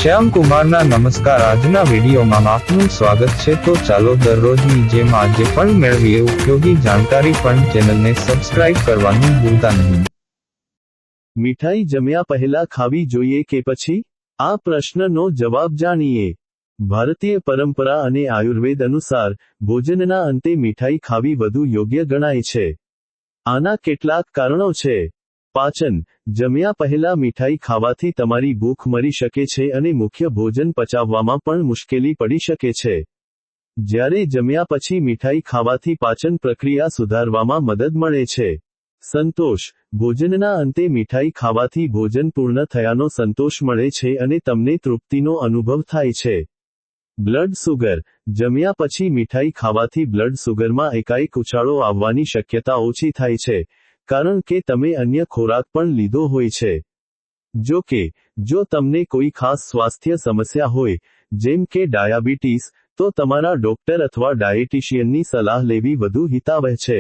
શ્યામ કુમારના નમસ્કાર। આજના વિડીયોમાં આપનું સ્વાગત છે। તો ચાલો દરરોજની જેમ આજે પણ મેળવીએ ઉપયોગી જાણકારી, પણ ચેનલને સબસ્ક્રાઇબ કરવાનું ભૂલતા નહીં। મીઠાઈ જમ્યા પહેલા ખાવી જોઈએ કે પછી? આ પ્રશ્નનો જવાબ જાણીએ। ભારતીય પરંપરા અને આયુર્વેદ અનુસાર ભોજનના અંતે મીઠાઈ ખાવી વધુ યોગ્ય ગણાય છે। આના કેટલાક કારણો છે। પાચન: જમ્યા પહેલા મીઠાઈ ખાવાથી તમારી ભૂખ મરી શકે છે અને મુખ્ય ભોજન પચાવવામાં પણ મુશ્કેલી પડી શકે છે। જ્યારે જમ્યા પછી મીઠાઈ ખાવાથી પાચન પ્રક્રિયા સુધારવામાં મદદ મળે છે। સંતોષ: ભોજનના અંતે મીઠાઈ ખાવાથી ભોજન પૂર્ણ થયાનો સંતોષ મળે છે અને તમને તૃપ્તિનો અનુભવ થાય છે। બ્લડ સુગર: જમ્યા પછી મીઠાઈ ખાવાથી બ્લડ સુગરમાં એકાએક ઉછાળો આવવાની શક્યતા ઓછી થાય છે, કારણ કે તમે અન્ય ખોરાક પણ લીધો હોય છે। જો કે, જો તમને કોઈ ખાસ સ્વાસ્થ્ય સમસ્યા હોય, જેમ કે ડાયાબિટીસ, તો તમારા ડોક્ટર અથવા ડાયેટિશિયનની સલાહ લેવી વધુ હિતાવહ છે।